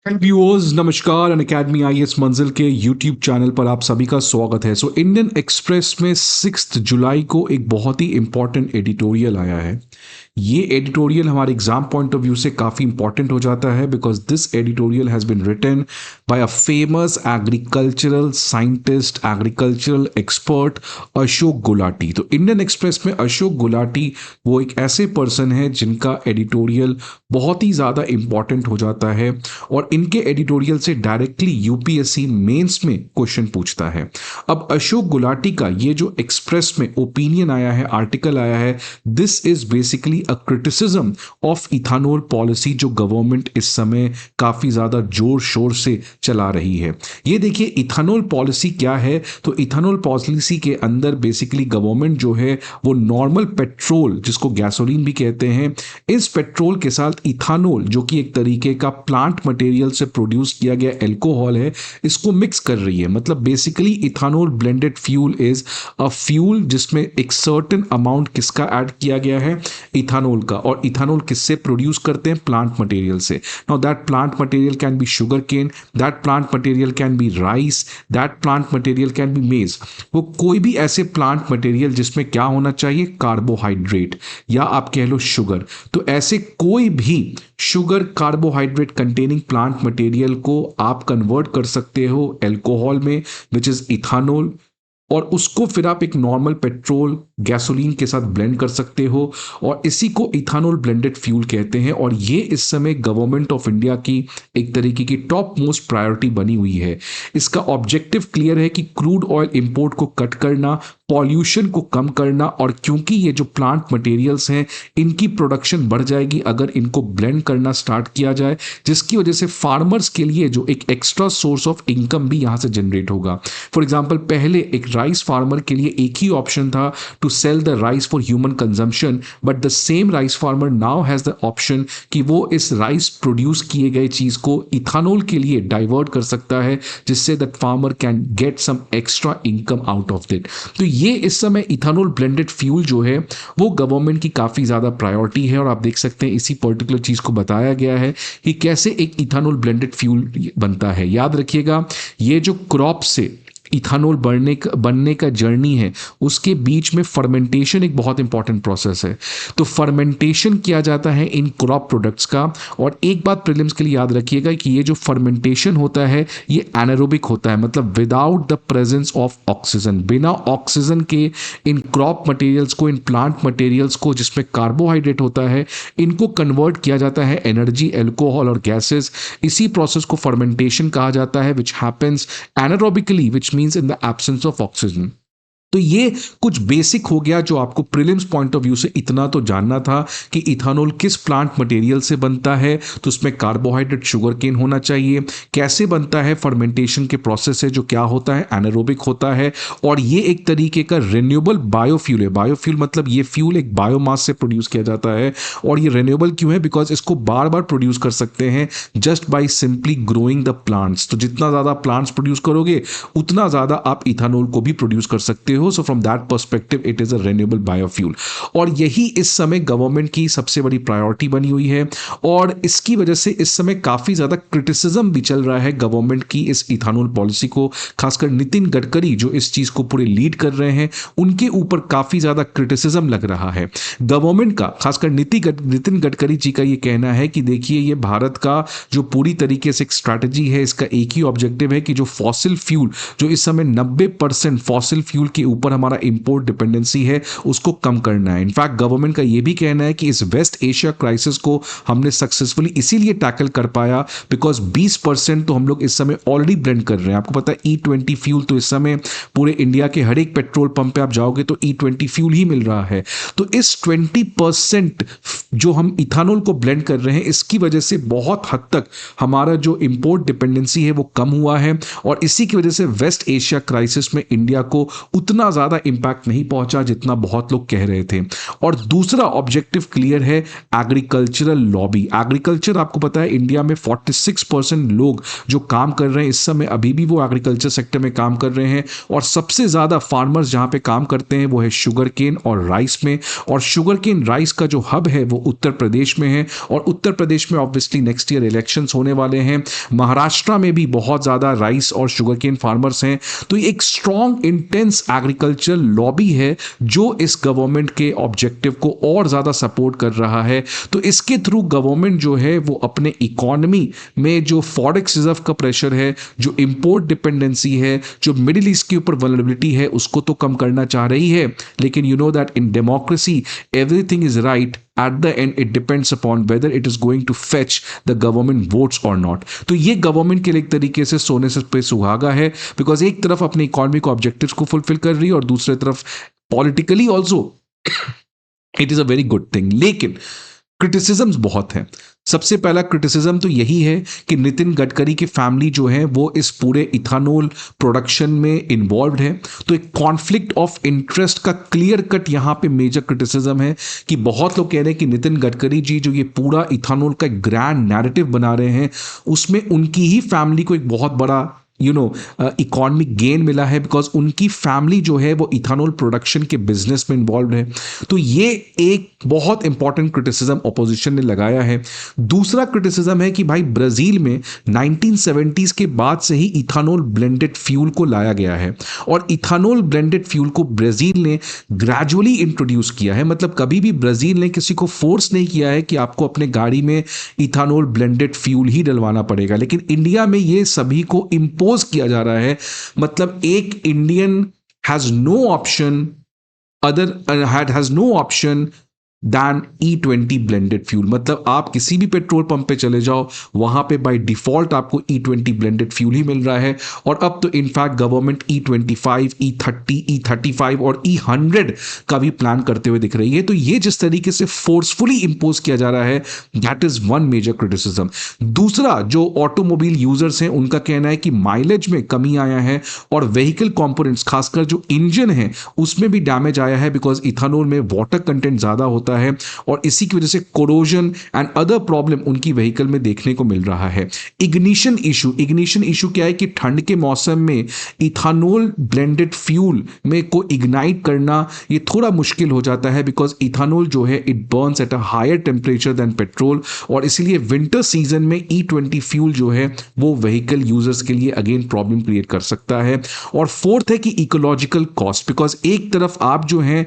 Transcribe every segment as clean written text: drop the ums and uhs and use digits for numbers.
Viewers नमस्कार। Unacademy IAS मंजिल के यूट्यूब चैनल पर आप सभी का स्वागत है। इंडियन एक्सप्रेस में 6 जुलाई को एक बहुत ही इंपॉर्टेंट एडिटोरियल आया है। ये एडिटोरियल हमारे एग्जाम पॉइंट ऑफ व्यू से काफ़ी इंपॉर्टेंट हो जाता है because this editorial has been written by a famous agricultural scientist, agricultural expert Ashok Gulati. तो इंडियन एक्सप्रेस में अशोक गुलाटी वो एक ऐसे पर्सन है जिनका एडिटोरियल बहुत ही ज़्यादा इंपॉर्टेंट हो जाता है और इनके एडिटोरियल से डायरेक्टली यूपीएससी मेंस में क्वेश्चन पूछता है। अब अशोक गुलाटी का ये जो एक्सप्रेस में ओपिनियन आया है, आर्टिकल आया है, this is basically a criticism of ethanol policy जो गवर्नमेंट इस समय काफी ज्यादा जोर शोर से चला रही है। ये देखिए इथानॉल पॉलिसी क्या है। तो इथानॉल पॉलिसी के अंदर बेसिकली गवर्नमेंट जो है वो नॉर्मल पेट्रोल जिसको गैसोलीन भी कहते हैं, इस पेट्रोल के साथ इथानॉल जो कि एक तरीके का प्लांट मटेरियल से प्रोड्यूस किया गया एल्कोहल है, इसको मिक्स कर रही है। मतलब basically ethanol blended fuel is a fuel जिसमें एक सर्टेन अमाउंट किसका ऐड किया गया है, इथानॉल का। और इथानॉल किससे प्रोड्यूस करते हैं, प्लांट मटेरियल से। Now that plant material can be sugar cane, that plant material can be rice, that plant material can be maize. वो कोई भी ऐसे प्लांट मटेरियल जिसमें क्या होना चाहिए, कार्बोहाइड्रेट या आप कह लो शुगर। तो ऐसे कोई भी sugar carbohydrate containing plant material को आप कन्वर्ट कर सकते हो एल्कोहल में, विच इज इथानॉल, और उसको फिर आप एक नॉर्मल पेट्रोल गैसोलीन के साथ ब्लेंड कर सकते हो और इसी को इथानॉल ब्लेंडेड फ्यूल कहते हैं। और ये इस समय गवर्नमेंट ऑफ इंडिया की एक तरीके की टॉप मोस्ट प्रायोरिटी बनी हुई है। इसका ऑब्जेक्टिव क्लियर है कि क्रूड ऑयल इंपोर्ट को कट करना, पॉल्यूशन को कम करना, और क्योंकि ये जो प्लांट मटेरियल्स हैं इनकी प्रोडक्शन बढ़ जाएगी अगर इनको ब्लेंड करना स्टार्ट किया जाए, जिसकी वजह से फार्मर्स के लिए जो एक एक्स्ट्रा सोर्स ऑफ इनकम भी यहां से जनरेट होगा। फॉर एग्जाम्पल पहले एक राइस फार्मर के लिए एक ही ऑप्शन था to sell the rice for human consumption, but the same rice farmer now has the option कि वो इस राइस प्रोड्यूस किए गए चीज को इथानॉल के लिए डाइवर्ट कर सकता है, जिससे that farmer can get some extra income out of it. तो ये इस समय इथानॉल ब्लेंडेड फ्यूल जो है वो गवर्नमेंट की काफी ज्यादा प्रायोरिटी है। और आप देख सकते हैं इसी पर्टिकुलर चीज को बताया गया है कि कैसे एक इथानॉल ब्लेंडेड फ्यूल बनता है। याद रखिएगा ये जो क्रॉप से इथानॉल बनने का जर्नी है उसके बीच में फर्मेंटेशन एक बहुत इंपॉर्टेंट प्रोसेस है। तो फर्मेंटेशन किया जाता है इन क्रॉप प्रोडक्ट्स का। और एक बात प्रीलिम्स के लिए याद रखिएगा कि ये जो फर्मेंटेशन होता है ये एनारोबिक होता है, मतलब without the presence of oxygen. बिना ऑक्सीजन के इन क्रॉप मटेरियल्स को, इन प्लांट मटेरियल्स को जिसमें कार्बोहाइड्रेट होता है, इनको कन्वर्ट किया जाता है एनर्जी, एल्कोहल और गैसेस। इसी प्रोसेस को फर्मेंटेशन कहा जाता है, which happens anaerobically, which means in the absence of oxygen। तो ये कुछ बेसिक हो गया जो आपको प्रीलिम्स पॉइंट ऑफ व्यू से इतना तो जानना था कि इथानॉल किस प्लांट मटेरियल से बनता है। तो उसमें कार्बोहाइड्रेट शुगर केन होना चाहिए, कैसे बनता है, फर्मेंटेशन के प्रोसेस है जो क्या होता है, एनारोबिक होता है, और ये एक तरीके का रिन्यूएबल बायोफ्यूल है। बायोफ्यूल मतलब ये फ्यूल एक बायोमास से प्रोड्यूस किया जाता है। और ये रिन्यूएबल क्यों है, बिकॉज इसको बार बार प्रोड्यूस कर सकते हैं just by simply growing the plants. तो जितना ज्यादा प्लांट्स प्रोड्यूस करोगे उतना ज्यादा आप इथानॉल को भी प्रोड्यूस कर सकते हो। So from that perspective it is a renewable biofuel. और यही इस समय गवर्नमेंट की सबसे बड़ी प्रायोरिटी बनी हुई है। और इसकी वजह से इस समय काफी ज्यादा क्रिटिसिज्म भी चल रहा है गवर्नमेंट की इस इथानॉल पॉलिसी को। खासकर नितिन गडकरी जो इस चीज को पूरे लीड कर रहे हैं उनके ऊपर काफी ज्यादा क्रिटिसिज्म लग रहा है गवर्नमेंट का। खासकर नितिन गडकरी जी का ये कहना है कि देखिए ये भारत का जो पूरी तरीके से एक स्ट्रैटेजी है, इसका एक ही ऑब्जेक्टिव है कि जो फॉसिल फ्यूल, जो इस समय 90% फॉसिल फ्यूल के ऊपर हमारा इंपोर्ट डिपेंडेंसी है, उसको कम करना है। इनफैक्ट गवर्नमेंट का यह भी कहना है कि इस वेस्ट एशिया क्राइसिस को हमने सक्सेसफुली इसीलिए टैकल कर पाया बिकॉज 20% तो हम लोग इस समय ऑलरेडी ब्लेंड कर रहे हैं। आपको पता है E20 फ्यूल तो इस समय पूरे इंडिया के हर एक पेट्रोल पंप पे आप जाओगे तो E20 फ्यूल ही मिल रहा है। तो इस 20% जो हम इथानॉल को ब्लेंड कर रहे हैं इसकी वजह से बहुत हद तक हमारा जो इंपोर्ट डिपेंडेंसी है वो कम हुआ है। और इसी की वजह से वेस्ट एशिया क्राइसिस में इंडिया को उतना उतना ज़्यादा इम्पैक्ट नहीं पहुंचा जितना बहुत लोग कह रहे थे। और दूसरा ऑब्जेक्टिव क्लियर है, एग्रीकल्चरल लॉबी। एग्रीकल्चर आपको पता है इंडिया में 46% लोग जो काम कर रहे हैं इस समय अभी भी वो एग्रीकल्चर सेक्टर में काम कर रहे हैं, और सबसे ज़्यादा फार्मर्स जहाँ पे काम करते हैं वो है शुगर केन और राइस में। और शुगर केन राइस का जो हब है वो उत्तर प्रदेश में है, और उत्तर प्रदेश में ऑब्वियसली नेक्स्ट ईयर इलेक्शंस होने वाले हैं। महाराष्ट्र में भी बहुत ज़्यादा राइस और शुगर केन फार्मर्स हैं। तो ये एक स्ट्रॉन्ग इंटेंस एग्रीकल्चर लॉबी है जो इस गवर्नमेंट के ऑब्जेक्टिव को और ज़्यादा सपोर्ट कर रहा है। तो इसके थ्रू गवर्नमेंट जो है वो अपने इकोनॉमी में जो फॉरेक्स रिजर्व का प्रेशर है, जो इंपोर्ट डिपेंडेंसी है, जो मिडिल ईस्ट के ऊपर वल्नरेबिलिटी है, उसको तो कम करना चाह रही है। लेकिन you know that in democracy everything is right, at the end it depends upon whether it is going to fetch the government votes or not। तो ये गवर्नमेंट के लिए एक तरीके से सोने से पे सुहागा है, बिकॉज एक तरफ अपने इकोनॉमी को ऑब्जेक्टिव्स को फुलफिल कर रही है और दूसरी तरफ politically also it is a very good thing. लेकिन क्रिटिसिजम्स बहुत हैं। सबसे पहला क्रिटिसिज्म तो यही है कि नितिन गडकरी की फैमिली जो है वो इस पूरे इथानॉल प्रोडक्शन में इन्वॉल्व है। तो एक कॉन्फ्लिक्ट ऑफ इंटरेस्ट का क्लियर कट यहाँ पे मेजर क्रिटिसिज्म है कि बहुत लोग कह रहे हैं कि नितिन गडकरी जी जो ये पूरा इथानॉल का एक ग्रैंड नैरेटिव बना रहे हैं उसमें उनकी ही फैमिली को एक बहुत बड़ा इकोनॉमिक गेन मिला है, बिकॉज उनकी फैमिली जो है वो इथानॉल प्रोडक्शन के बिजनेस में इन्वॉल्व है। तो ये एक बहुत इंपॉर्टेंट क्रिटिसिज्म ऑपोजिशन ने लगाया है। दूसरा क्रिटिसिज्म है कि भाई ब्राजील में 1970s के बाद से ही इथानॉल ब्लेंडेड फ्यूल को लाया गया है, और इथानॉल ब्लेंडेड फ्यूल को ब्राजील ने ग्रेजुअली इंट्रोड्यूस किया है। मतलब कभी भी ब्राजील ने किसी को फोर्स नहीं किया है कि आपको अपने गाड़ी में इथानॉल ब्लेंडेड फ्यूल ही डलवाना पड़ेगा, लेकिन इंडिया में ये सभी को इम्पोज किया जा रहा है। मतलब एक Indian has no option has no option than E20 blended fuel. मतलब आप किसी भी पेट्रोल पंप पे चले जाओ वहां पे बाय डिफॉल्ट आपको E20 ब्लेंडेड फ्यूल ही मिल रहा है। और अब तो in fact government E25, E30, E35 और E100 का भी प्लान करते हुए दिख रही है। तो ये जिस तरीके से फोर्सफुली इंपोज किया जा रहा है that is one major criticism. दूसरा, जो ऑटोमोबाइल यूजर्स हैं उनका कहना है कि माइलेज में कमी आया है और व्हीकल कंपोनेंट्स खासकर जो इंजन है उसमें भी डैमेज आया है, बिकॉज इथानॉल में वाटर कंटेंट ज्यादा होता है और इसी की वजह से कोरोजन एंड अदर प्रॉब्लम उनकी व्हीकल में देखने को मिल रहा है। इग्निशन इशू क्या है कि ठंड के मौसम में इथानॉल ब्लेंडेड फ्यूल में को इग्नाइट करना ये थोड़ा मुश्किल हो जाता है, बिकॉज इथानॉल जो है it burns at a higher temperature than petrol, और इसीलिए विंटर सीजन में E20 फ्यूल जो है वो व्हीकल यूजर्स के लिए अगेन प्रॉब्लम क्रिएट कर सकता है। और फोर्थ है कि इकोलॉजिकल कॉस्ट, बिकॉज एक तरफ आप जो है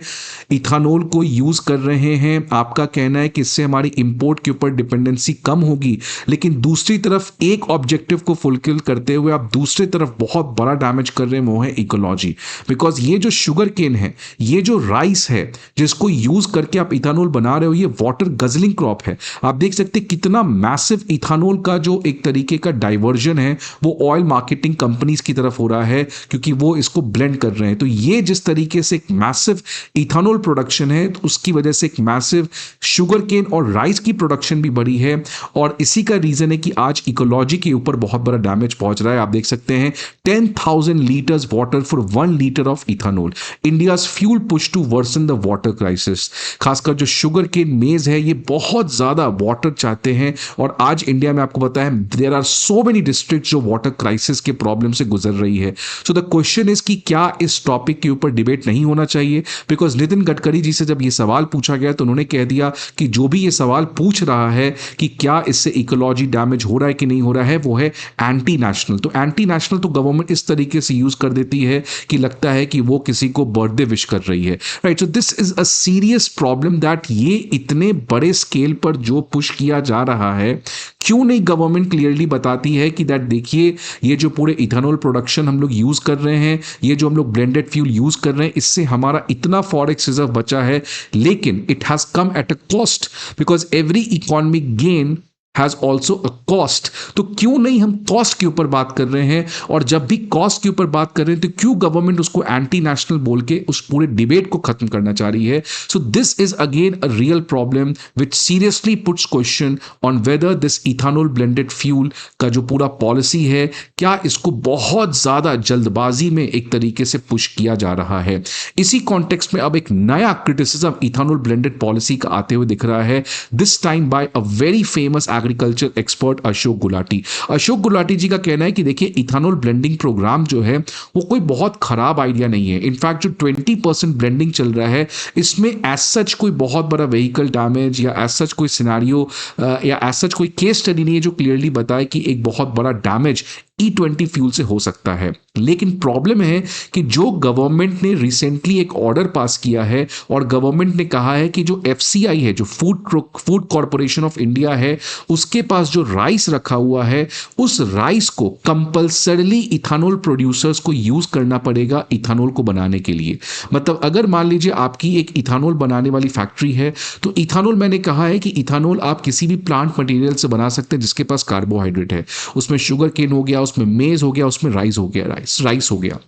इथानॉल को यूज कर रहे हैं, आपका कहना है कि इससे हमारी इंपोर्ट के ऊपर डिपेंडेंसी कम होगी, लेकिन दूसरी तरफ एक ऑब्जेक्टिव को फुलफिल करते हुए आप दूसरी तरफ बहुत बड़ा डैमेज कर रहे हैं, वो है इकोलॉजी। बिकॉज ये जो शुगर केन है, ये जो राइस है जिसको यूज करके आप इथानॉल बना रहे हो, ये वाटर गजलिंग क्रॉप है। आप देख सकते हैं कितना मैसिव इथानॉल का जो एक तरीके का डाइवर्जन है वो ऑयल मार्केटिंग कंपनीज की तरफ हो रहा है, क्योंकि वो इसको ब्लेंड कर रहे हैं। तो ये जिस तरीके से एक मैसिव इथानॉल प्रोडक्शन है तो उसकी वजह से एक मैसिव शुगर केन और राइस की प्रोडक्शन भी बढ़ी है, और इसी का रीजन है कि आज इकोलॉजी के ऊपर बहुत बड़ा डैमेज पहुंच रहा है। आप देख सकते हैं 10,000 litres water for 1 litre of ethanol. India's fuel push to worsen the water crisis. खासकर जो शुगर केन मेज है ये बहुत ज्यादा वाटर चाहते हैं, और आज इंडिया में आपको पता है there are so many district जो वाटर क्राइसिस के प्रॉब्लम से गुजर रही है। सो द क्वेश्चन इज कि क्या इस टॉपिक के ऊपर डिबेट नहीं होना चाहिए, बिकॉज नितिन गडकरी जी से जब ये सवाल पूछा गया तो उन्होंने कह दिया कि जो भी ये सवाल पूछ रहा है कि क्या इससे इकोलॉजी डैमेज हो रहा है कि नहीं हो रहा है, वो है एंटी नेशनल। तो एंटी नेशनल तो गवर्नमेंट इस तरीके से यूज कर देती है कि लगता है कि वो किसी को बर्थडे विश कर रही है, right. So this is a serious problem that ये इतने बड़े स्केल पर जो पुश किया जा रहा है, क्यों नहीं गवर्नमेंट क्लियरली बताती है कि दैट देखिए ये जो पूरे इथानॉल प्रोडक्शन हम लोग यूज कर रहे हैं, ये जो हम लोग ब्लेंडेड फ्यूल यूज कर रहे हैं, इससे हमारा इतना फॉरेक्स रिजर्व बचा है, लेकिन it has come at a cost, because every economic gain has also a cost. तो क्यों नहीं हम कॉस्ट के ऊपर बात कर रहे हैं, और जब भी कॉस्ट के ऊपर बात कर रहे हैं तो क्यों गवर्नमेंट उसको एंटी नेशनल बोल के उस पूरे डिबेट को खत्म करना चाह रही है। So this is again a real problem which seriously puts question on whether this ethanol blended fuel का जो पूरा पॉलिसी है, क्या इसको बहुत ज्यादा जल्दबाजी में एक तरीके से पुश किया जा रहा है। इसी कॉन्टेक्स्ट में अब एक नया क्रिटिसिज्म इथानॉल ब्लेंडेड पॉलिसी का आते हुए दिख रहा है, this time by a very famous agriculture expert Ashok Gulati. Ashok Gulati ji का कहना है कि देखिए इथानॉल ब्लेंडिंग प्रोग्राम जो है वो कोई बहुत खराब आइडिया नहीं है। इनफैक्ट जो 20% ब्लेंडिंग चल रहा है इसमें एज सच कोई बहुत बड़ा व्हीकल डैमेज या एज सच कोई सिनेरियो या एज सच कोई केस स्टडी नहीं है जो क्लियरली बताए कि एक बहुत बड़ा डैमेज E20 फ्यूल से हो सकता है। लेकिन प्रॉब्लम है कि जो गवर्नमेंट ने रिसेंटली एक ऑर्डर पास किया है और गवर्नमेंट ने कहा है कि जो FCI है, जो फूड कॉरपोरेशन ऑफ इंडिया है, उसके पास जो राइस रखा हुआ है उस राइस को कंपल्सरली इथानॉल प्रोड्यूसर्स को यूज करना पड़ेगा इथानॉल को बनाने के लिए। मतलब अगर मान लीजिए आपकी एक इथानॉल बनाने वाली फैक्ट्री है तो इथानॉल, मैंने कहा है कि इथानॉल आप किसी भी प्लांट मटेरियल से बना सकते हैं जिसके पास कार्बोहाइड्रेट है, उसमें शुगर केन हो गया, उसमें मेज हो गया, उसमें राइस हो गया, राइस हो गया।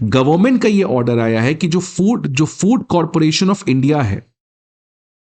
गवर्नमेंट का ये ऑर्डर आया है कि जो फूड कॉरपोरेशन ऑफ इंडिया है,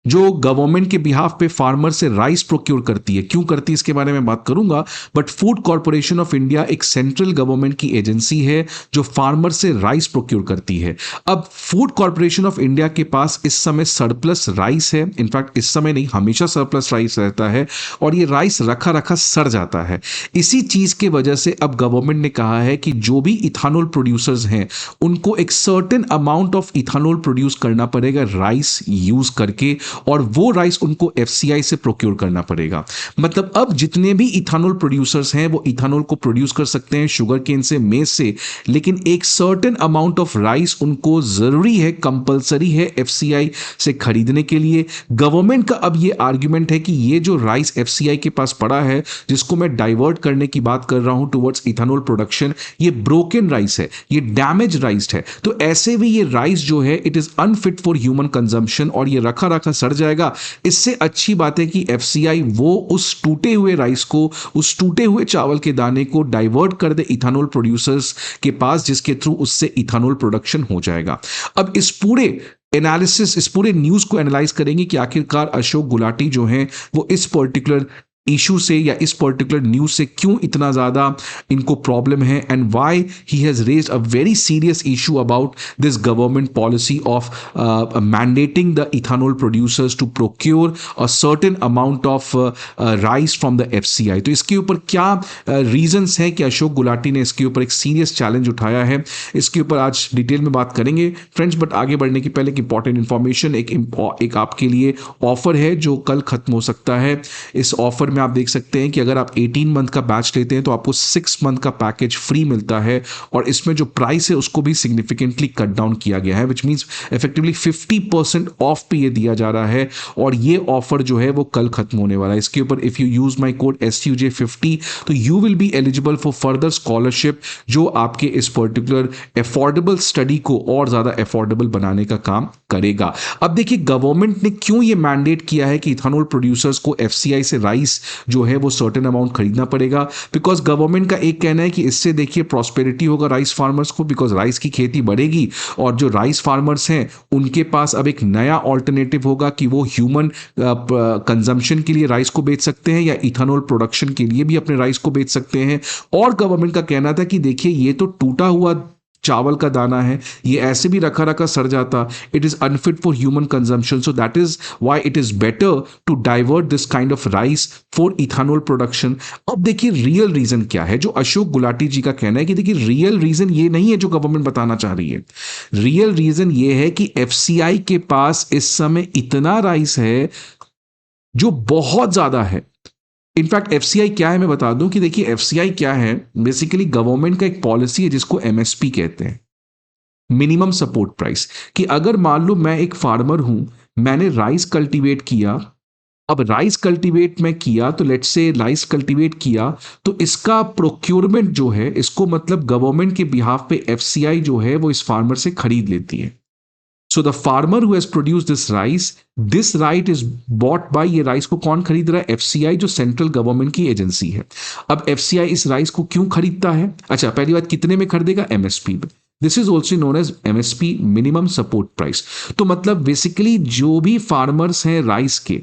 जो गवर्नमेंट के बिहाफ पे फार्मर से राइस प्रोक्योर करती है, क्यों करती है इसके बारे में बात करूंगा, but food corporation of India एक सेंट्रल गवर्नमेंट की एजेंसी है जो फार्मर से राइस प्रोक्योर करती है। अब फूड कॉरपोरेशन ऑफ इंडिया के पास इस समय सरप्लस राइस है, इनफैक्ट इस समय नहीं, हमेशा सरप्लस राइस रहता है, और ये राइस रखा रखा सड़ जाता है। इसी चीज के वजह से अब गवर्नमेंट ने कहा है कि जो भी इथानॉल प्रोड्यूसर्स हैं उनको एक certain amount of ethanol produce करना पड़ेगा राइस यूज करके, और वो राइस उनको FCI से प्रोक्योर करना पड़ेगा। मतलब अब जितने भी इथानॉल प्रोड्यूसर्स हैं वो इथानॉल को प्रोड्यूस कर सकते हैं शुगर केन से, मेज से, लेकिन एक सर्टेन अमाउंट ऑफ राइस उनको जरूरी है, कंपलसरी है FCI से खरीदने के लिए। गवर्नमेंट का अब ये आर्ग्यूमेंट है कि ये जो राइस FCI के पास पड़ा है, जिसको मैं डाइवर्ट करने की बात कर रहा हूं टुवर्ड्स इथानॉल प्रोडक्शन, ये ब्रोकन राइस है, ये डैमेज राइस है। तो ऐसे भी ये राइस जो है it is unfit for human consumption और ये रखा रखा सड़ जाएगा। इससे अच्छी बात है कि FCI वो उस टूटे हुए राइस को, उस टूटे हुए चावल के दाने को डाइवर्ट कर दे इथानॉल प्रोड्यूसर्स के पास, जिसके थ्रू उससे इथानॉल प्रोडक्शन हो जाएगा। अब इस पूरे एनालिसिस, इस पूरे न्यूज को एनालाइज करेंगे कि आखिरकार अशोक गुलाटी जो हैं वो इस पर्टिकुलर इशू से या इस पर्टिकुलर न्यूज से क्यों इतना ज्यादा इनको प्रॉब्लम है, and why he has raised a very serious issue about this government policy of mandating the ethanol producers to procure a certain amount of rice from the FCI। तो इसके ऊपर क्या रीजंस हैं कि अशोक गुलाटी ने इसके ऊपर एक सीरियस चैलेंज उठाया है, इसके ऊपर आज डिटेल में बात करेंगे फ्रेंड्स। बट आगे बढ़ने के पहले एक इंपॉर्टेंट इंफॉर्मेशन, एक आपके लिए ऑफर है जो कल खत्म हो सकता है। इस ऑफर में आप देख सकते हैं कि अगर आप 18 मंथ का बैच लेते हैं तो आपको 6 मंथ का पैकेज फ्री मिलता है, और इसमें जो प्राइस है उसको भी सिग्निफिकेंटली कट डाउन किया गया है, विच मींस इफेक्टिवली 50% ऑफ पे ये दिया जा रहा है, और ये ऑफर जो है वो कल खत्म होने वाला है। इसके ऊपर if you use my code SUJ50 तो you will be eligible for further scholarship, जो आपके इस पर्टिकुलर अफोर्डेबल स्टडी को और ज्यादा अफोर्डेबल बनाने का काम करेगा। अब देखिए गवर्नमेंट ने क्यों ये मैंडेट किया है कि इथानॉल प्रोड्यूसर्स को FCI से राइस जो है वो सर्टेन अमाउंट खरीदना पड़ेगा, बिकॉज गवर्नमेंट का एक कहना है कि इससे देखिए प्रॉस्पेरिटी होगा राइस फार्मर्स को, बिकॉज राइस की खेती बढ़ेगी और जो राइस फार्मर्स हैं उनके पास अब एक नया ऑल्टरनेटिव होगा कि वो ह्यूमन कंजम्पशन के लिए राइस को बेच सकते हैं या इथानॉल प्रोडक्शन के लिए भी अपने राइस को बेच सकते हैं। और गवर्नमेंट का कहना था कि देखिए ये तो टूटा हुआ चावल का दाना है, ये ऐसे भी रखा रखा सड़ जाता, it is unfit for human consumption, so that is why it is better to divert this kind of rice for ethanol production. अब देखिए रियल रीजन क्या है, जो अशोक गुलाटी जी का कहना है कि देखिए रियल रीजन ये नहीं है जो गवर्नमेंट बताना चाह रही है। रियल रीजन ये है कि FCI के पास इस समय इतना राइस है जो बहुत ज्यादा है। इनफैक्ट FCI क्या है मैं बता दूं कि देखिए FCI क्या है, बेसिकली गवर्नमेंट का एक पॉलिसी है जिसको MSP कहते हैं, मिनिमम सपोर्ट प्राइस, कि अगर मान लो मैं एक फार्मर हूं, मैंने राइस कल्टीवेट किया, अब राइस कल्टीवेट में किया तो लेट्स से राइस कल्टीवेट किया तो इसका प्रोक्योरमेंट जो है, इसको मतलब गवर्नमेंट के बिहाफ पे FCI जो है वो इस फार्मर से खरीद लेती है। So the farmer who has produce this right is bought by, ये राइस को कौन खरीद रहा है? एफसीआई, जो सेंट्रल गवर्नमेंट की एजेंसी है। अब एफसीआई इस राइस को क्यों खरीदता है? अच्छा, पहली बात, कितने में खरीदेगा? एमएसपी में। This is also known as MSP, minimum support price. तो मतलब बेसिकली जो भी फार्मर्स हैं राइस के,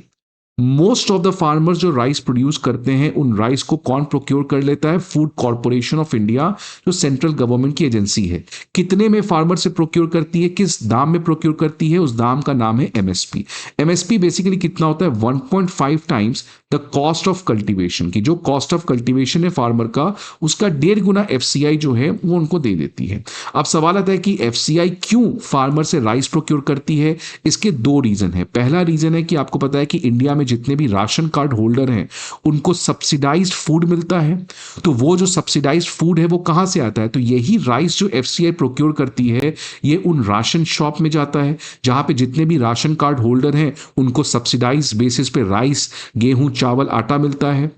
मोस्ट ऑफ द फार्मर्स जो राइस प्रोड्यूस करते हैं, उन राइस को कौन प्रोक्योर कर लेता है? फूड कॉर्पोरेशन ऑफ इंडिया, जो सेंट्रल गवर्नमेंट की एजेंसी है। कितने में फार्मर से प्रोक्योर करती है? किस दाम में प्रोक्योर करती है? उस दाम का नाम है एमएसपी। एमएसपी बेसिकली कितना होता है? 1.5 times the cost of cultivation की, जो कॉस्ट ऑफ कल्टीवेशन है फार्मर का, उसका 1.5 गुना एफसीआई जो है वो उनको दे देती है। अब सवाल आता है कि एफसीआई क्यों फार्मर से राइस प्रोक्योर करती है? इसके दो रीजन है। पहला रीजन है कि आपको पता है कि इंडिया में जितने भी राशन कार्ड होल्डर हैं उनको सब्सिडाइज्ड फूड मिलता है। तो वो जो सब्सिडाइज्ड फूड है वो कहां से आता है? तो यही राइस जो एफसीआई प्रोक्योर करती है, ये उन राशन शॉप में जाता है जहां पे जितने भी राशन कार्ड होल्डर हैं उनको सब्सिडाइज बेसिस पे राइस, गेहूं, चावल, आटा मिलता है।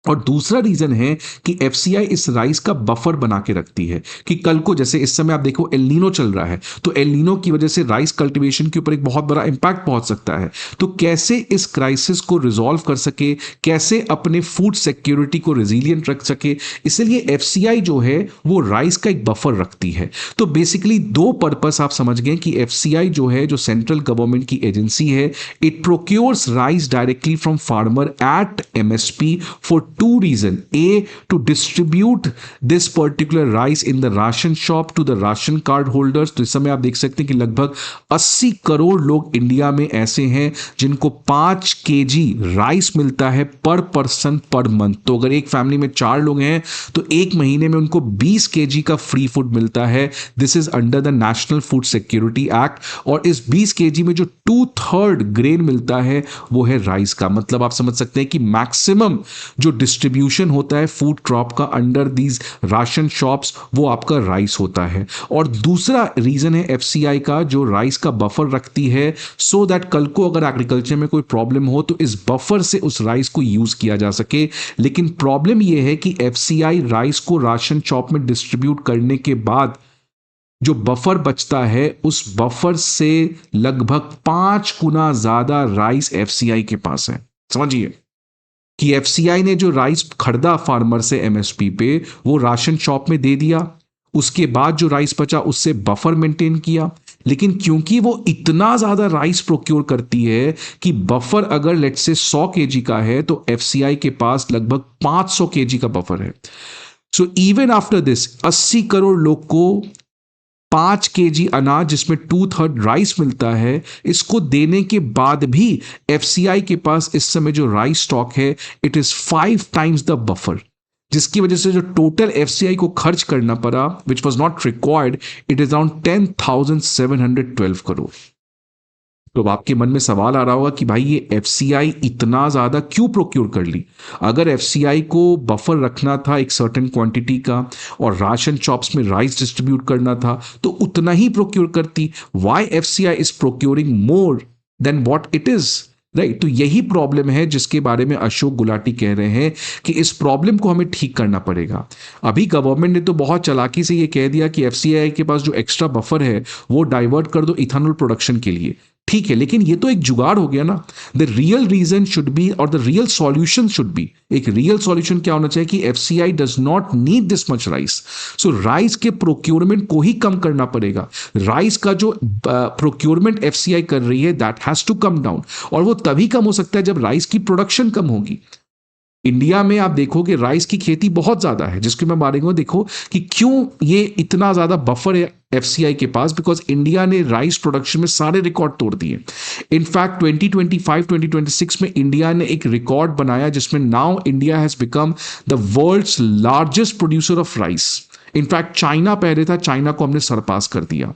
और दूसरा रीजन है कि एफसीआई इस राइस का बफर बना के रखती है कि कल को, जैसे इस समय आप देखो एल नीनो चल रहा है, तो एल नीनो की वजह से राइस कल्टीवेशन के ऊपर एक बहुत बड़ा इंपैक्ट पहुंच सकता है। तो कैसे इस क्राइसिस को रिजॉल्व कर सके, कैसे अपने फूड सिक्योरिटी को रेजिलियंट रख सके, इसलिए एफसीआई जो है वो राइस का एक बफर रखती है। तो बेसिकली दो पर्पस आप समझ गए कि एफसीआई जो है, जो सेंट्रल गवर्नमेंट की एजेंसी है, it procures rice directly from farmer at MSP for two reason: a, to distribute this particular rice in the ration shop to the ration card holders। तो इस समय आप देख सकते हैं कि लगभग 80 करोड़ लोग इंडिया में ऐसे हैं जिनको 5 केजी राइस मिलता है पर पर्सन पर मंथ। तो अगर एक फैमिली में 4 लोग हैं तो एक महीने में उनको 20 केजी का फ्री फूड मिलता है। This is under the national food security act. और इस 20 केजी में जो 2/3 ग्रेन मिलता है वो है राइस का। मतलब आप समझ सकते हैं कि मैक्सिमम जो डिस्ट्रीब्यूशन होता है फूड क्रॉप का अंडर दीज राशन शॉप्स, वो आपका राइस होता है। और दूसरा रीजन है एफसीआई का, जो राइस का बफर रखती है, सो दैट कल को अगर एग्रीकल्चर में कोई प्रॉब्लम हो तो इस बफर से उस राइस को यूज किया जा सके। लेकिन प्रॉब्लम यह है कि एफसीआई राइस को राशन शॉप में डिस्ट्रीब्यूट करने के बाद जो बफर बचता है, उस बफर से लगभग 5 गुना ज्यादा राइस एफसीआई के पास है। समझिए कि एफसीआई ने जो राइस खरीदा फार्मर से एमएसपी पे, वो राशन शॉप में दे दिया। उसके बाद जो राइस बचा उससे बफर मेंटेन किया। लेकिन क्योंकि वो इतना ज्यादा राइस प्रोक्योर करती है कि बफर अगर लेट से 100 केजी का है तो एफसीआई के पास लगभग 500 केजी का बफर है। So even after this 80 crore लोग को 5 केजी अनाज, जिसमें 2/3 राइस मिलता है, इसको देने के बाद भी एफसीआई के पास इस समय जो राइस स्टॉक है, it is 5 times the buffer, जिसकी वजह से जो टोटल एफसीआई को खर्च करना पड़ा, which was not required, it is around 10,712 crore. तो अब आपके मन में सवाल आ रहा होगा कि भाई ये एफसीआई इतना ज्यादा क्यों प्रोक्योर कर ली? अगर एफसीआई को बफर रखना था एक सर्टेन क्वांटिटी का और राशन शॉप्स में राइस डिस्ट्रीब्यूट करना था तो उतना ही प्रोक्योर करती। Why FCI is procuring more than what it is, right? तो यही प्रॉब्लम है जिसके बारे में अशोक गुलाटी कह रहे हैं कि इस प्रॉब्लम को हमें ठीक करना पड़ेगा। अभी गवर्नमेंट ने तो बहुत चालाकी से ये कह दिया कि एफसीआई के पास जो एक्स्ट्रा बफर है वो डाइवर्ट कर दो इथेनॉल प्रोडक्शन के लिए। ठीक है, लेकिन ये तो एक जुगाड़ हो गया ना। The real reason should be, और the real solution should be, एक रियल सॉल्यूशन क्या होना चाहिए कि FCI does not need this much rice. So rice के प्रोक्योरमेंट को ही कम करना पड़ेगा। राइस का जो प्रोक्योरमेंट एफसीआई कर रही है that has to come down, और वो तभी कम हो सकता है जब राइस की प्रोडक्शन कम होगी। इंडिया में आप देखोगे राइस की खेती बहुत ज्यादा है, जिसके मैं बारे में देखो कि क्यों ये इतना ज्यादा बफर है एफसीआई के पास, बिकॉज इंडिया ने राइस प्रोडक्शन में सारे रिकॉर्ड तोड़ दिए। इनफैक्ट 2025-2026 में इंडिया ने एक रिकॉर्ड बनाया जिसमें now India has become the world's largest producer of rice. In fact China पहले था, चाइना को हमने सरपास कर दिया।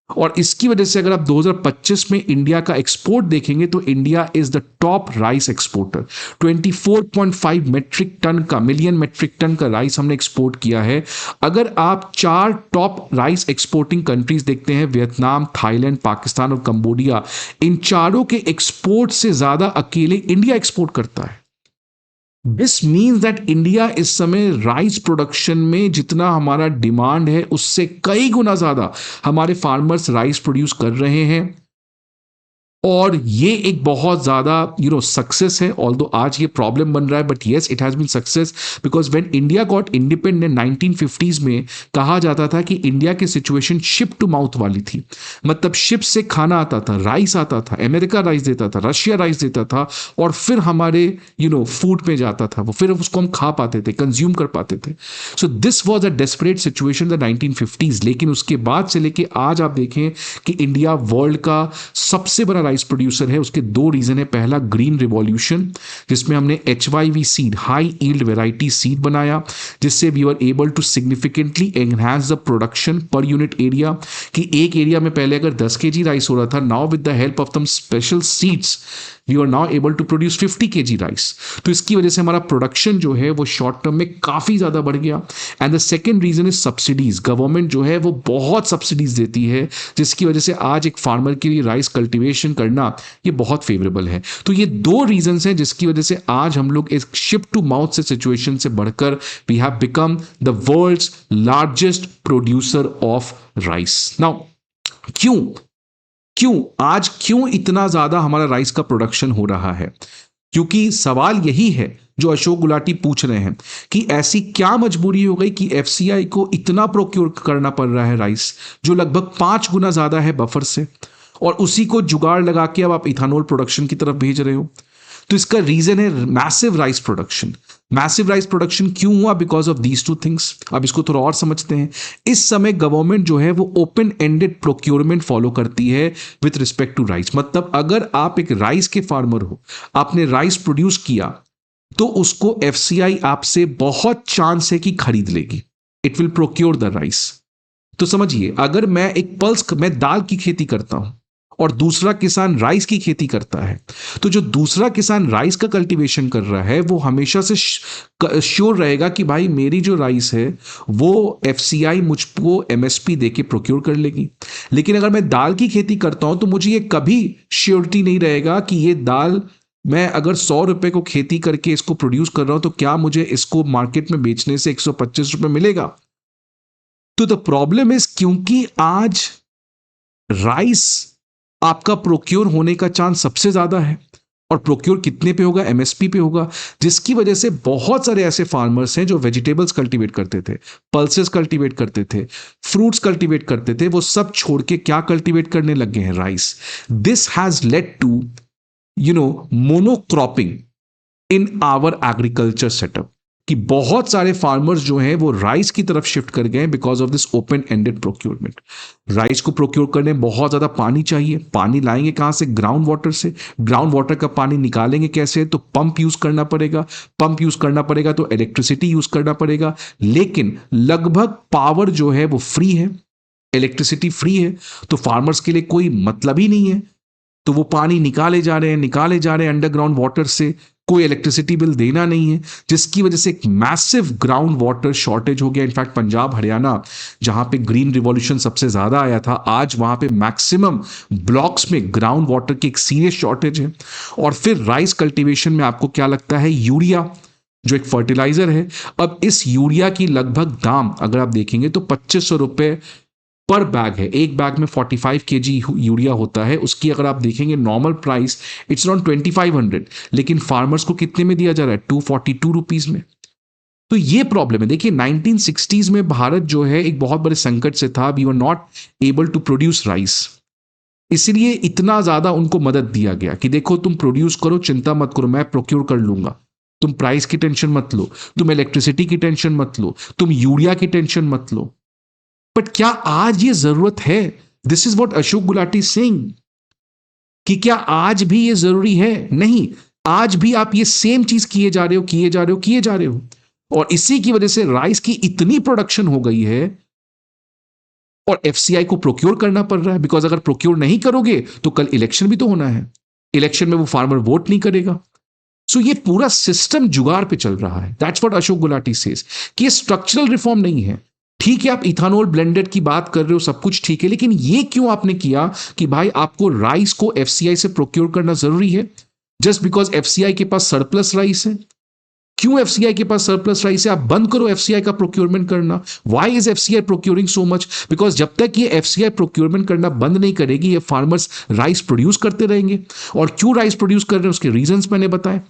और इसकी वजह से अगर आप 2025 में इंडिया का एक्सपोर्ट देखेंगे तो India is the top rice exporter. 24.5 million metric ton का राइस हमने एक्सपोर्ट किया है। अगर आप 4 टॉप राइस एक्सपोर्टिंग कंट्रीज देखते हैं, वियतनाम, थाईलैंड, पाकिस्तान और कंबोडिया, इन चारों के एक्सपोर्ट से ज्यादा अकेले इंडिया एक्सपोर्ट करता है। दिस मीन्स दैट इंडिया इस समय राइस प्रोडक्शन में जितना हमारा डिमांड है उससे कई गुना ज्यादा हमारे फार्मर्स राइस प्रोड्यूस कर रहे हैं। और ये एक बहुत ज़्यादा सक्सेस है, ऑल्दो आज ये प्रॉब्लम बन रहा है, but yes it has been success because when India got independent 1950s में कहा जाता था कि इंडिया की सिचुएशन शिप टू माउथ वाली थी। मतलब शिप से खाना आता था, राइस आता था, अमेरिका राइस देता था, रशिया राइस देता था, और फिर हमारे फूड में जाता था वो, फिर उसको हम खा पाते थे, कंज्यूम कर पाते थे। So this was a desperate situation the 1950s। लेकिन उसके बाद से लेके आज आप देखें कि इंडिया वर्ल्ड का सबसे बड़ा राइस प्रोड्यूसर है। उसके दो रीजन है। पहला ग्रीन रिवॉल्यूशन, जिसमें हमने HYV seed, high yield variety seed बनाया, जिससे we are able to significantly enhance the production per unit area. कि एक एरिया में पहले अगर 10 kg राइस हो रहा था, now with the help of some special seeds we are now able to produce 50 kg rice. तो इसकी वजह से हमारा प्रोडक्शन जो है वो शॉर्ट टर्म में काफी ज्यादा बढ़ गया। And the second reason is subsidies. Government जो है वो बहुत सब्सिडीज देती है, जिसकी वजह से आज एक फार्मर के लिए राइस कल्टीवेशन करना ये बहुत फेवरेबल है। तो ये दो रीजंस हैं जिसकी वजह से आज हम लोग एक शिप टू माउथ से सिचुएशन से बढ़कर we have become the world's largest producer of rice. Now क्यों क्यों आज क्यों इतना ज्यादा हमारा राइस का प्रोडक्शन हो रहा है? क्योंकि सवाल यही है जो अशोक गुलाटी पूछ रहे हैं कि ऐसी क्या मजबूरी हो गई कि FCI को इतना प्रोक्योर करना पड़ रहा है राइस, जो लगभग 5 गुना ज्यादा है बफर से, और उसी को जुगाड़ लगा के अब आप इथानॉल प्रोडक्शन की तरफ भेज रहे हो। तो इसका रीजन है massive rice production. Massive rice production क्यों हुआ? Because of these two things. अब इसको थोड़ा और समझते हैं। इस समय गवर्नमेंट जो है वो ओपन एंडेड प्रोक्योरमेंट फॉलो करती है विथ रिस्पेक्ट टू राइस। मतलब अगर आप एक राइस के फार्मर हो, आपने राइस प्रोड्यूस किया, तो उसको FCI आपसे बहुत चांस है कि खरीद लेगी। It will procure the rice. तो समझिए, अगर मैं दाल की खेती करता हूं और दूसरा किसान राइस की खेती करता है, तो जो दूसरा किसान राइस का कल्टीवेशन कर रहा है वो हमेशा से श्योर रहेगा कि भाई मेरी जो राइस है वो FCI मुझको MSP देके प्रोक्योर कर लेगी। लेकिन अगर मैं दाल की खेती करता हूं तो मुझे ये कभी श्योरिटी नहीं रहेगा कि ये दाल, मैं अगर 100 रुपए को खेती करके इसको प्रोड्यूस कर रहा हूं तो क्या मुझे इसको मार्केट में बेचने से 125 रुपए मिलेगा। तो द प्रॉब्लम इज, क्योंकि आज राइस आपका प्रोक्योर होने का चांस सबसे ज्यादा है, और प्रोक्योर कितने पे होगा? MSP पे होगा। जिसकी वजह से बहुत सारे ऐसे फार्मर्स हैं जो वेजिटेबल्स कल्टीवेट करते थे, पल्सेस कल्टीवेट करते थे, फ्रूट्स कल्टीवेट करते थे, वो सब छोड़ के क्या कल्टीवेट करने लग गए हैं? Rice. This has led to monocropping in our agriculture setup, कि बहुत सारे फार्मर्स जो हैं वो राइस की तरफ शिफ्ट कर गए because of this open ended procurement. Rice को प्रोक्योर करने में बहुत ज्यादा पानी चाहिए। पानी लाएंगे कहां से? ग्राउंड वाटर से। ग्राउंड वाटर का पानी निकालेंगे कैसे? तो पंप यूज करना पड़ेगा। पंप यूज करना पड़ेगा तो इलेक्ट्रिसिटी यूज करना पड़ेगा। लेकिन लगभग पावर जो है वो फ्री है, इलेक्ट्रिसिटी फ्री है, तो फार्मर्स के लिए कोई मतलब ही नहीं है। तो वो पानी निकाले जा रहे हैं अंडरग्राउंड वाटर से, कोई इलेक्ट्रिसिटी बिल देना नहीं है, जिसकी वजह से एक मैसिव ग्राउंड वाटर शॉर्टेज हो गया। इनफैक्ट पंजाब, हरियाणा, जहां पे ग्रीन रिवॉल्यूशन सबसे ज्यादा आया था, आज वहां पे मैक्सिमम ब्लॉक्स में ग्राउंड वाटर की एक सीरियस शॉर्टेज है। और फिर राइस कल्टीवेशन में आपको क्या लगता है? यूरिया, जो एक फर्टिलाइजर है। अब इस यूरिया की लगभग दाम अगर आप देखेंगे तो 2500 रुपए पर बैग है। एक बैग में 45 kg यूरिया होता है। उसकी अगर आप देखेंगे नॉर्मल प्राइस इट्स अराउंड 2500, लेकिन फार्मर्स को कितने में दिया जा रहा है? 242 रुपीज में। तो ये प्रॉब्लम है। देखिए 1960s में भारत जो है एक बहुत बड़े संकट से था। We were not able to produce rice, इसलिए इतना ज्यादा उनको मदद दिया गया कि देखो तुम प्रोड्यूस करो, चिंता मत करो, मैं प्रोक्योर कर लूंगा, तुम प्राइस की टेंशन मत लो, तुम इलेक्ट्रिसिटी की टेंशन मत लो, तुम यूरिया की टेंशन मत लो। बट क्या आज ये जरूरत है? This is what Ashok Gulati Singh, कि क्या आज भी ये जरूरी है? नहीं। आज भी आप ये सेम चीज किए जा रहे हो, और इसी की वजह से राइस की इतनी प्रोडक्शन हो गई है और FCI को प्रोक्योर करना पड़ रहा है। बिकॉज अगर प्रोक्योर नहीं करोगे तो कल इलेक्शन भी तो होना है, इलेक्शन में वो फार्मर वोट नहीं करेगा। सो ये पूरा सिस्टम जुगाड़ पे चल रहा है। That's what Ashok Gulati says, कि ये स्ट्रक्चरल रिफॉर्म नहीं है। ठीक है, आप इथानॉल ब्लेंडेड की बात कर रहे हो, सब कुछ ठीक है, लेकिन ये क्यों आपने किया कि भाई आपको राइस को FCI से प्रोक्योर करना जरूरी है? जस्ट बिकॉज FCI के पास सरप्लस राइस है? क्यों एफसीआई के पास सरप्लस राइस है? आप बंद करो एफसीआई का प्रोक्योरमेंट करना। Why is FCI procuring so much? Because जब तक ये एफसीआई प्रोक्योरमेंट करना बंद नहीं करेगी, ये फार्मर्स राइस प्रोड्यूस करते रहेंगे। और क्यों राइस प्रोड्यूस कर रहे हैं उसके रीजंस मैंने बताए।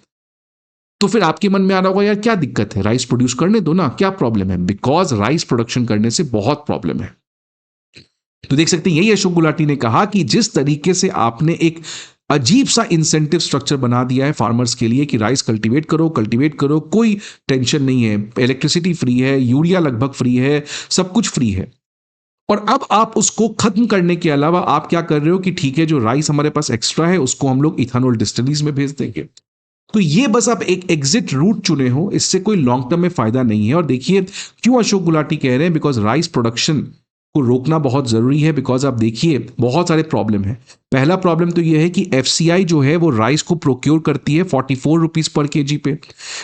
तो फिर आपके मन में आ रहा होगा, यार क्या दिक्कत है, राइस प्रोड्यूस करने दो ना, क्या प्रॉब्लम है? बिकॉज राइस प्रोडक्शन करने से बहुत प्रॉब्लम है। तो देख सकते हैं यही अशोक गुलाटी ने कहा कि जिस तरीके से आपने एक अजीब सा इंसेंटिव स्ट्रक्चर बना दिया है फार्मर्स के लिए कि राइस कल्टीवेट करो, कोई टेंशन नहीं है, इलेक्ट्रिसिटी फ्री है, यूरिया लगभग फ्री है, सब कुछ फ्री है। और अब आप उसको खत्म करने के अलावा आप क्या कर रहे हो कि ठीक है, जो राइस हमारे पास एक्स्ट्रा है उसको हम लोग इथेनॉल डिस्टिलरीज में भेज देंगे। तो ये बस आप एक एग्जिट रूट चुने हो, इससे कोई लॉन्ग टर्म में फायदा नहीं है। और देखिए क्यों अशोक गुलाटी कह रहे हैं, बिकॉज राइस प्रोडक्शन को रोकना बहुत जरूरी है। बिकॉज आप देखिए बहुत सारे प्रॉब्लम है। पहला प्रॉब्लम तो यह है कि एफसीआई जो है वो राइस को प्रोक्योर करती है 44 रुपीज पर केजी पे,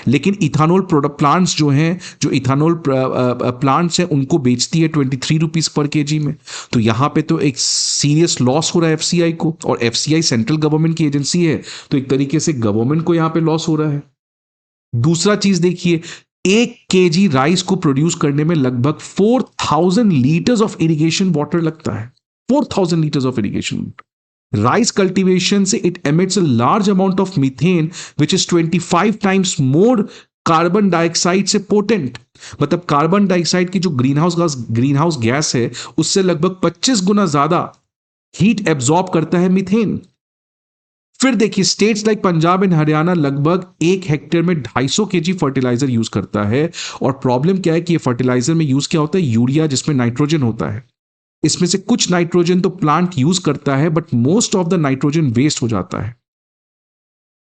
लेकिन इथानॉल प्रोडक्ट प्लांट्स जो हैं, जो इथानॉल प्लांट्स हैं, उनको बेचती है 23 रुपीज पर केजी में। तो यहां पे तो एक सीरियस लॉस हो रहा है एफसीआई को, और एफसीआई सेंट्रल गवर्नमेंट की एजेंसी है, तो एक तरीके से गवर्नमेंट को यहां पे लॉस हो रहा है। दूसरा चीज देखिए, 1 केजी राइस को प्रोड्यूस करने में लगभग 4000 लीटर्स ऑफ इरिगेशन वाटर लगता है। 4000 litres of irrigation. Rice cultivation से it emits a large amount of methane which is 25 times more carbon dioxide से पोटेंट। मतलब कार्बन डाइऑक्साइड की जो ग्रीनहाउस गैस है उससे लगभग 25 गुना ज्यादा हीट एब्जॉर्ब करता है मीथेन। फिर देखिए states like Punjab and Haryana लगभग 1 हेक्टेयर में 250 केजी फर्टिलाइजर यूज करता है। और प्रॉब्लम क्या है कि ये फर्टिलाइजर में यूज क्या होता है, यूरिया, जिसमें नाइट्रोजन होता है। इसमें से कुछ नाइट्रोजन तो प्लांट यूज करता है, but most of the nitrogen waste हो जाता है,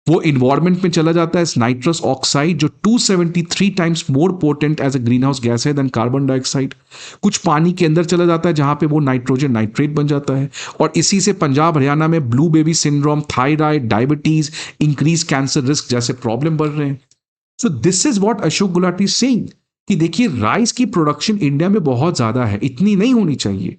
वो इन्वायरमेंट में चला जाता है इस नाइट्रस ऑक्साइड, जो 273 times more potent as a greenhouse gas है देन कार्बन डाइऑक्साइड। कुछ पानी के अंदर चला जाता है जहां पे वो नाइट्रोजन नाइट्रेट बन जाता है, और इसी से पंजाब हरियाणा में blue baby syndrome, thyroid, diabetes, increase cancer risk जैसे प्रॉब्लम बढ़ रहे हैं। So this is what Ashok Gulati saying कि देखिए राइस की प्रोडक्शन इंडिया में बहुत ज्यादा है, इतनी नहीं होनी चाहिए,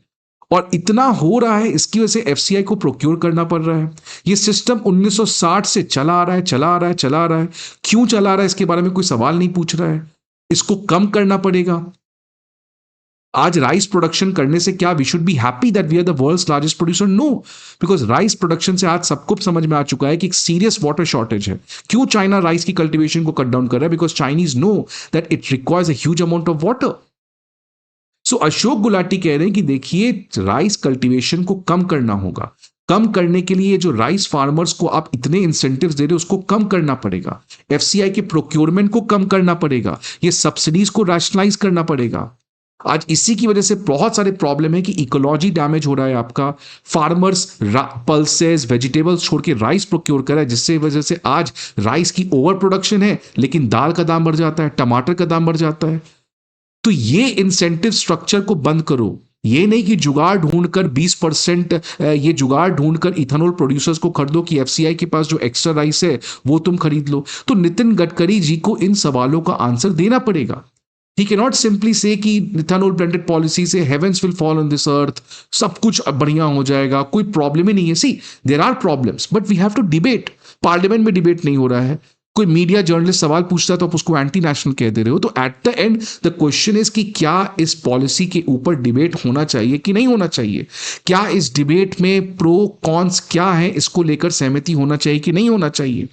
और इतना हो रहा है, इसकी वजह से एफसीआई को प्रोक्योर करना पड़ रहा है। ये सिस्टम 1960 से चला आ रहा है। क्यों चला आ रहा है इसके बारे में कोई सवाल नहीं पूछ रहा है। इसको कम करना पड़ेगा। आज राइस प्रोडक्शन करने से क्या we should be happy that we are the world's largest producer? No, because rice production से आज सबको समझ में आ चुका है कि एक सीरियस वाटर शॉर्टेज है। क्यों चाइना राइस की कल्टीवेशन को कट डाउन कर रहा है? Because Chinese know that it requires a huge amount of water. So Ashok Gulati कह रहे हैं कि देखिए राइस कल्टीवेशन को कम करना होगा। कम करने के लिए जो राइस फार्मर्स को आप इतने इंसेंटिव्स दे रहे हो उसको कम करना पड़ेगा, एफसीआई के प्रोक्योरमेंट को कम करना पड़ेगा, ये सब्सिडीज को रैशनलाइज करना पड़ेगा। आज इसी की वजह से बहुत सारे प्रॉब्लम है कि इकोलॉजी डैमेज हो रहा है आपका। फार्मर्स पल्सेस, वेजिटेबल्स छोड़ के राइस प्रोक्योर कर रहा है, जिससे वजह से आज राइस की ओवर प्रोडक्शन है, लेकिन दाल का दाम बढ़ जाता है, टमाटर का दाम बढ़ जाता है। तो ये इंसेंटिव स्ट्रक्चर को बंद करो। ये नहीं कि जुगाड़ ढूंढकर 20% ये जुगाड़ ढूंढकर इथेनॉल प्रोड्यूसर्स को खरीदो कि एफसीआई के पास जो एक्स्ट्रा राइस है वो तुम खरीद लो। तो नितिन गडकरी जी को इन सवालों का आंसर देना पड़ेगा। ही कैन नॉट सिंपली से कि इथेनॉल ब्लेंडेड पॉलिसी से heavens will fall on this earth, सब कुछ बढ़िया हो जाएगा, कोई प्रॉब्लम ही नहीं है। See there are problems but we have to debate. Parliament में डिबेट नहीं हो रहा है, कोई मीडिया जर्नलिस्ट सवाल पूछता है तो आप उसको एंटी नेशनल कह दे रहे हो। तो at the end the question is कि क्या इस पॉलिसी के ऊपर डिबेट होना चाहिए कि नहीं होना चाहिए? क्या इस डिबेट में प्रो कॉन्स क्या है, इसको लेकर सहमति होना चाहिए कि नहीं होना चाहिए?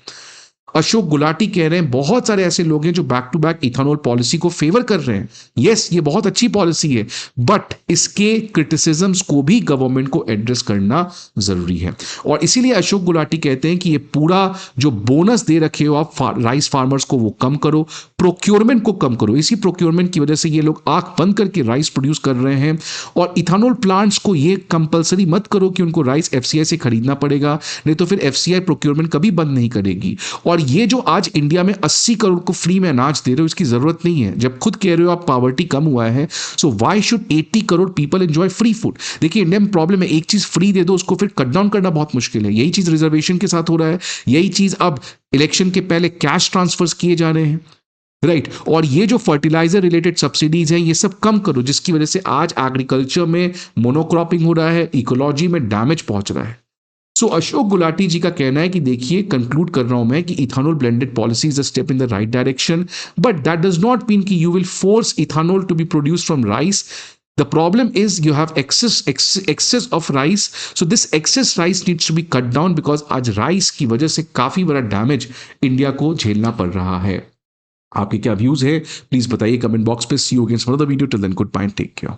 अशोक गुलाटी कह रहे हैं बहुत सारे ऐसे लोग हैं जो back to back ethanol policy को फेवर कर रहे हैं। यस, ये बहुत अच्छी पॉलिसी है, बट इसके क्रिटिसिज्म्स को भी गवर्नमेंट को एड्रेस करना जरूरी है। और इसीलिए अशोक गुलाटी कहते हैं कि ये पूरा जो बोनस दे रखे हो आप राइस फार्मर्स को, वो कम करो, प्रोक्योरमेंट को कम करो। इसी प्रोक्योरमेंट की वजह से ये लोग आंख बंद करके राइस प्रोड्यूस कर रहे हैं। और इथेनॉल प्लांट्स को ये कंपलसरी मत करो कि उनको राइस एफसीआई से खरीदना पड़ेगा, नहीं तो फिर एफसीआई प्रोक्योरमेंट कभी बंद नहीं करेगी। और ये जो आज इंडिया में 80 करोड़ को फ्री में अनाज दे रहे हो, इसकी जरूरत नहीं है। जब खुद कह रहे हो आप पॉवर्टी कम हुआ है, so why should 80 crore people enjoy free food? देखिए इंडिया में प्रॉब्लम है, एक चीज फ्री दे दो उसको फिर कट डाउन करना बहुत मुश्किल है। यही चीज रिजर्वेशन के साथ हो रहा है, यही चीज अब इलेक्शन के पहले कैश ट्रांसफर्स किए जा रहे हैं, राइट। और ये जो फर्टिलाइजर रिलेटेड सब्सिडीज हैं ये सब कम करो, जिसकी वजह से आज एग्रीकल्चर में मोनोक्रॉपिंग हो रहा है, इकोलॉजी में डैमेज पहुंच रहा है। सो अशोक गुलाटी जी का कहना है कि देखिए, कंक्लूड कर रहा हूं मैं कि ethanol blended policy is a step in the right direction, but that does not mean कि you will force ethanol to be produce from rice. The problem is you have excess of rice. So this excess rice needs to be cut down because आज rice की वजह से काफी बड़ा damage India को झेलना पड़ रहा है. आपके क्या व्यूज है प्लीज बताइए कमेंट बॉक्स पे. See you again for the video. Till then goodbye, take care.